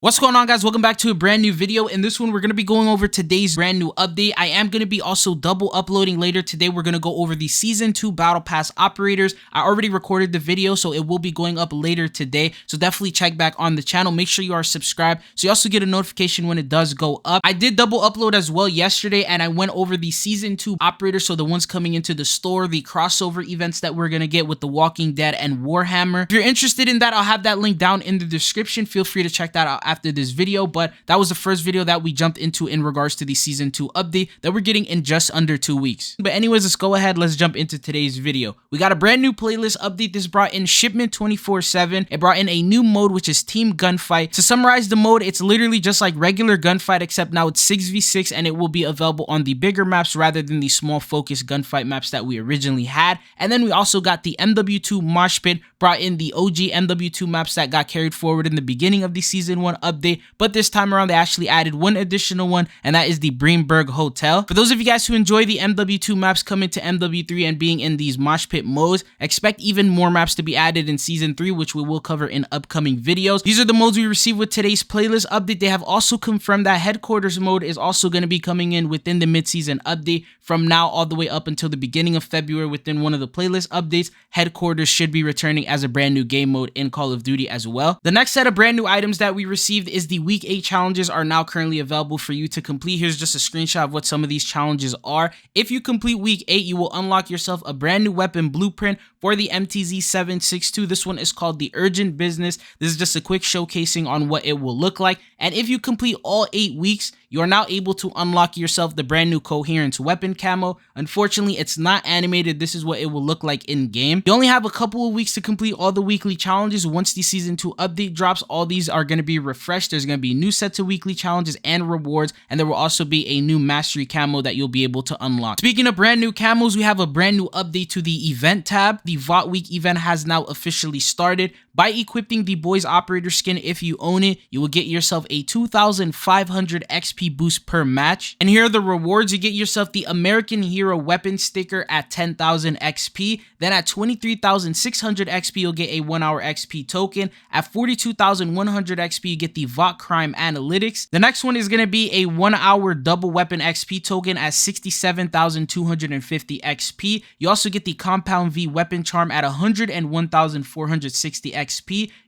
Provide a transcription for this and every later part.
What's going on, guys? Welcome back to a brand new video. In this one, we're going to be going over today's brand new update. I am going to be also double uploading later today. We're going to go over the Season 2 Battle Pass operators. I already recorded the video, so it will be going up later today. So definitely check back on the channel. Make sure you are subscribed so you also get a notification when it does go up. I did double upload as well yesterday, and I went over the Season 2 operators, so the ones coming into the store, the crossover events that we're going to get with The Walking Dead and Warhammer. If you're interested in that, I'll have that link down in the description. Feel free to check that out after this video, but that was the first video that we jumped into in regards to the Season 2 update that we're getting in just under 2 weeks. But anyways, let's go ahead. Let's jump into today's video. We got a brand new playlist update. This brought in Shipment 24/7. It brought in a new mode, which is Team Gunfight. To summarize the mode, it's literally just like regular gunfight, except now it's 6v6, and it will be available on the bigger maps rather than the small focused gunfight maps that we originally had. And then we also got the MW2 Mosh Pit, brought in the OG MW2 maps that got carried forward in the beginning of the Season 1 update, but this time around they actually added one additional one, and that is the Breamberg Hotel. For those of you guys who enjoy the MW2 maps coming to MW3 and being in these Mosh Pit modes, expect even more maps to be added in Season 3, which we will cover in upcoming videos. These are the modes we received with today's playlist update. They have also confirmed that Headquarters mode is also going to be coming in within the mid-season update. From now all the way up until the beginning of February, within one of the playlist updates, Headquarters should be returning as a brand new game mode in Call of Duty as well. The next set of brand new items that we received is the Week 8 challenges are now currently available for you to complete. Here's just a screenshot of what some of these challenges are. If you complete Week 8, you will unlock yourself a brand new weapon blueprint for the MTZ-762. This one is called the Urgent Business. This is just a quick showcasing on what it will look like. And if you complete all 8 weeks, you are now able to unlock yourself the brand new Coherence weapon camo. Unfortunately, it's not animated. This is what it will look like in game. You only have a couple of weeks to complete all the weekly challenges. Once the Season 2 update drops, all these are going to be refreshed. There's going to be new sets of weekly challenges and rewards, and there will also be a new mastery camo that you'll be able to unlock. Speaking of brand new camos, we have a brand new update to the event tab. The Vought Week event has now officially started. By equipping the Boys Operator skin, if you own it, you will get yourself a 2,500 XP boost per match. And here are the rewards. You get yourself the American Hero weapon sticker at 10,000 XP. Then at 23,600 XP, you'll get a 1 hour XP token. At 42,100 XP, you get the Vought Crime Analytics. The next one is going to be a 1 hour double weapon XP token at 67,250 XP. You also get the Compound V weapon charm at 101,460 XP.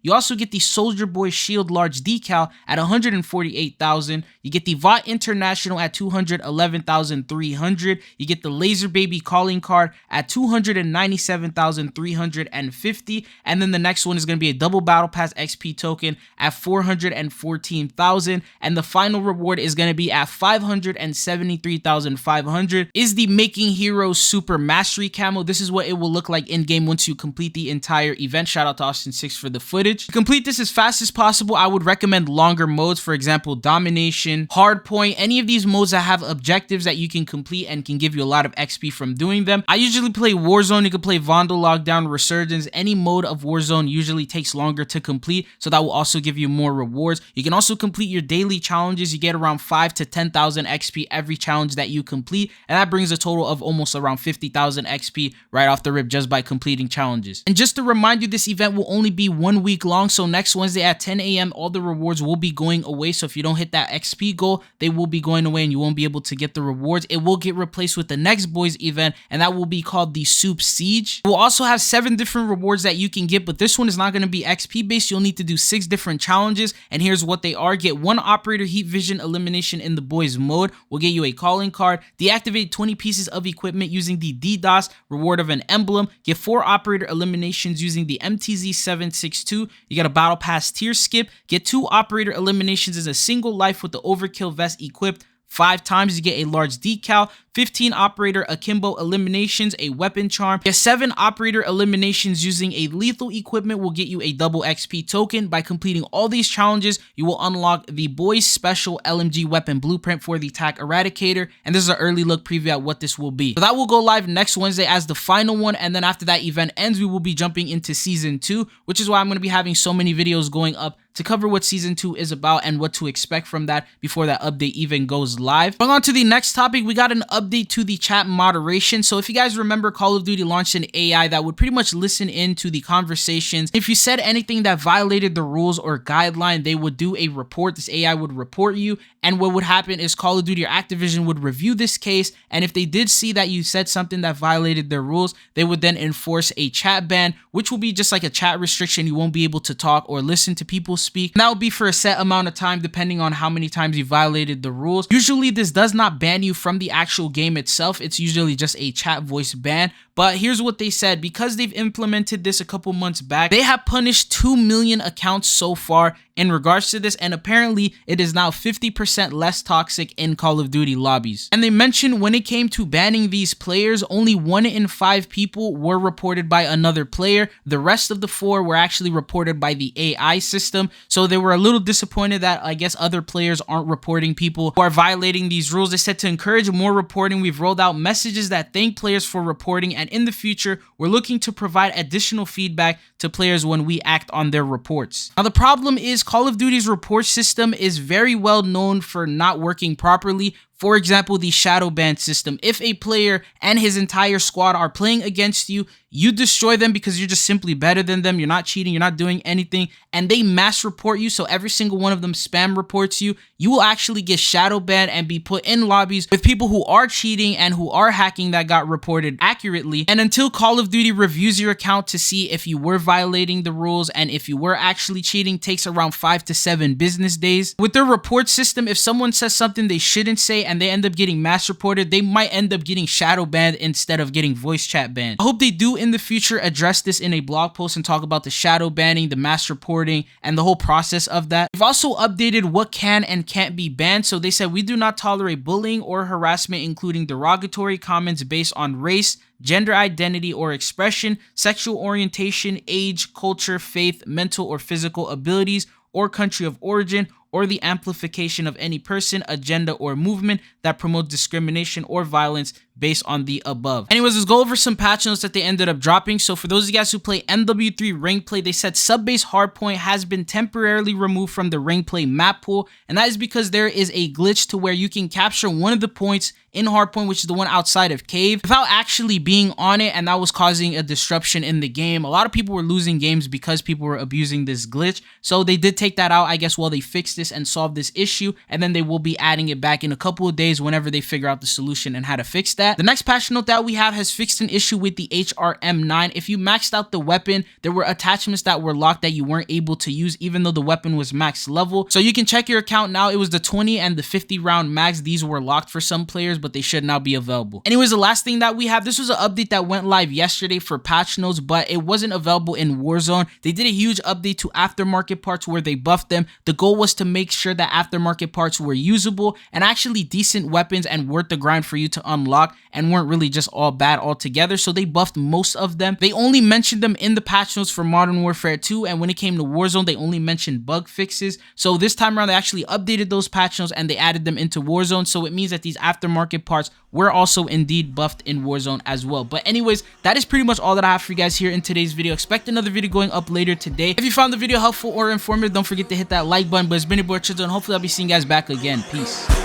You also get the Soldier Boy Shield large decal at 148,000. You get the Vought International at 211,300. You get the Laser Baby calling card at 297,350. And then the next one is going to be a double battle pass XP token at 414,000. And the final reward is going to be at 573,500 is the Making Heroes Super Mastery camo. This is what it will look like in game once you complete the entire event. Shout out to Austin 6 for the footage. To complete this as fast as possible, I would recommend longer modes. For example, Domination, Hardpoint, any of these modes that have objectives that you can complete and can give you a lot of XP from doing them. I usually play Warzone. You can play Vandal Lockdown, Resurgence. Any mode of Warzone usually takes longer to complete, so that will also give you more rewards. You can also complete your daily challenges. You get around 5 to 10,000 XP every challenge that you complete, and that brings a total of almost around 50,000 XP right off the rip just by completing challenges. And just to remind you, this event will only be 1 week long, so next Wednesday at 10 a.m. all the rewards will be going away. So if you don't hit that XP goal, they will be going away and you won't be able to get the rewards. It will get replaced with the next Boys event, and that will be called the Supe Siege. We'll also have 7 different rewards that you can get, but this one is not going to be XP based. You'll need to do 6 different challenges, and here's what they are. Get 1 operator heat vision elimination in the Boys mode. We'll get you a calling card. Deactivate 20 pieces of equipment using the DDoS, reward of an emblem. Get 4 operator eliminations using the MTZ-762. You get a battle pass tier skip. Get 2 operator eliminations as a single life with the overkill vest equipped 5 times. You get a large decal. 15 operator akimbo eliminations, a weapon charm. Get 7 operator eliminations using a lethal equipment will get you a double XP token. By completing all these challenges, you will unlock the Boys Special LMG weapon blueprint for the TAC Eradicator, and this is an early look preview at what this will be. So that will go live next Wednesday as the final one, and then after that event ends, we will be jumping into Season 2, which is why I'm going to be having so many videos going up to cover what Season 2 is about and what to expect from that before that update even goes live. Going on to the next topic, we got an update update to the chat moderation. So if you guys remember, Call of Duty launched an AI that would pretty much listen into the conversations. If you said anything that violated the rules or guideline, they would do a report. This AI would report you, and what would happen is Call of Duty or Activision would review this case, and if they did see that you said something that violated their rules, they would then enforce a chat ban, which will be just like a chat restriction. You won't be able to talk or listen to people speak. And that would be for a set amount of time depending on how many times you violated the rules. Usually this does not ban you from the actual game itself. It's usually just a chat voice ban. But here's what they said. Because they've implemented this a couple months back, they have punished 2 million accounts so far in regards to this, and apparently it is now 50% less toxic in Call of Duty lobbies. And they mentioned when it came to banning these players, only 1 in 5 people were reported by another player. The rest of the 4 were actually reported by the AI system. So they were a little disappointed that I guess other players aren't reporting people who are violating these rules. They said to encourage more reporting, we've rolled out messages that thank players for reporting, and in the future, we're looking to provide additional feedback to players when we act on their reports. Now, the problem is Call of Duty's report system is very well known for not working properly. For example, the shadow ban system. If a player and his entire squad are playing against you, you destroy them because you're just simply better than them. You're not cheating. You're not doing anything. And they mass report you. So every single one of them spam reports you. You will actually get shadow banned and be put in lobbies with people who are cheating and who are hacking that got reported accurately. And until Call of Duty reviews your account to see if you were violating the rules and if you were actually cheating, takes around 5 to 7 business days. With their report system, if someone says something they shouldn't say and they end up getting mass reported, they might end up getting shadow banned instead of getting voice chat banned. I hope they do in the future address this in a blog post and talk about the shadow banning, the mass reporting, and the whole process of that. They've also updated what can and can't be banned. So they said, we do not tolerate bullying or harassment, including derogatory comments based on race, gender identity or expression, sexual orientation, age, culture, faith, mental or physical abilities, or country of origin, or the amplification of any person, agenda, or movement that promotes discrimination or violence based on the above. Anyways, let's go over some patch notes that they ended up dropping. So for those of you guys who play MW3 rank play, they said sub-base hardpoint has been temporarily removed from the rank play map pool, and that is because there is a glitch to where you can capture one of the points in hardpoint, which is the one outside of cave, without actually being on it, and that was causing a disruption in the game. A lot of people were losing games because people were abusing this glitch, so they did take that out, I guess, while they fixed this and solved this issue, and then they will be adding it back in a couple of days whenever they figure out the solution and how to fix that. The next patch note that we have has fixed an issue with the HRM9. If you maxed out the weapon, there were attachments that were locked that you weren't able to use even though the weapon was max level. So you can check your account now. It was the 20 and the 50 round mags. These were locked for some players, but they should now be available. Anyways, the last thing that we have, this was an update that went live yesterday for patch notes, but it wasn't available in Warzone. They did a huge update to aftermarket parts where they buffed them. The goal was to make sure that aftermarket parts were usable and actually decent weapons and worth the grind for you to unlock and weren't really just all bad altogether. So they buffed most of them. They only mentioned them in the patch notes for Modern Warfare 2, and when it came to Warzone, they only mentioned bug fixes. So this time around, they actually updated those patch notes and they added them into Warzone. So it means that these aftermarket parts were also indeed buffed in Warzone as well. But anyways, that is pretty much all that I have for you guys here in today's video. Expect another video going up later today. If you found the video helpful or informative, don't forget to hit that like button. But it's been your boy Chizo, and hopefully I'll be seeing you guys back again. Peace.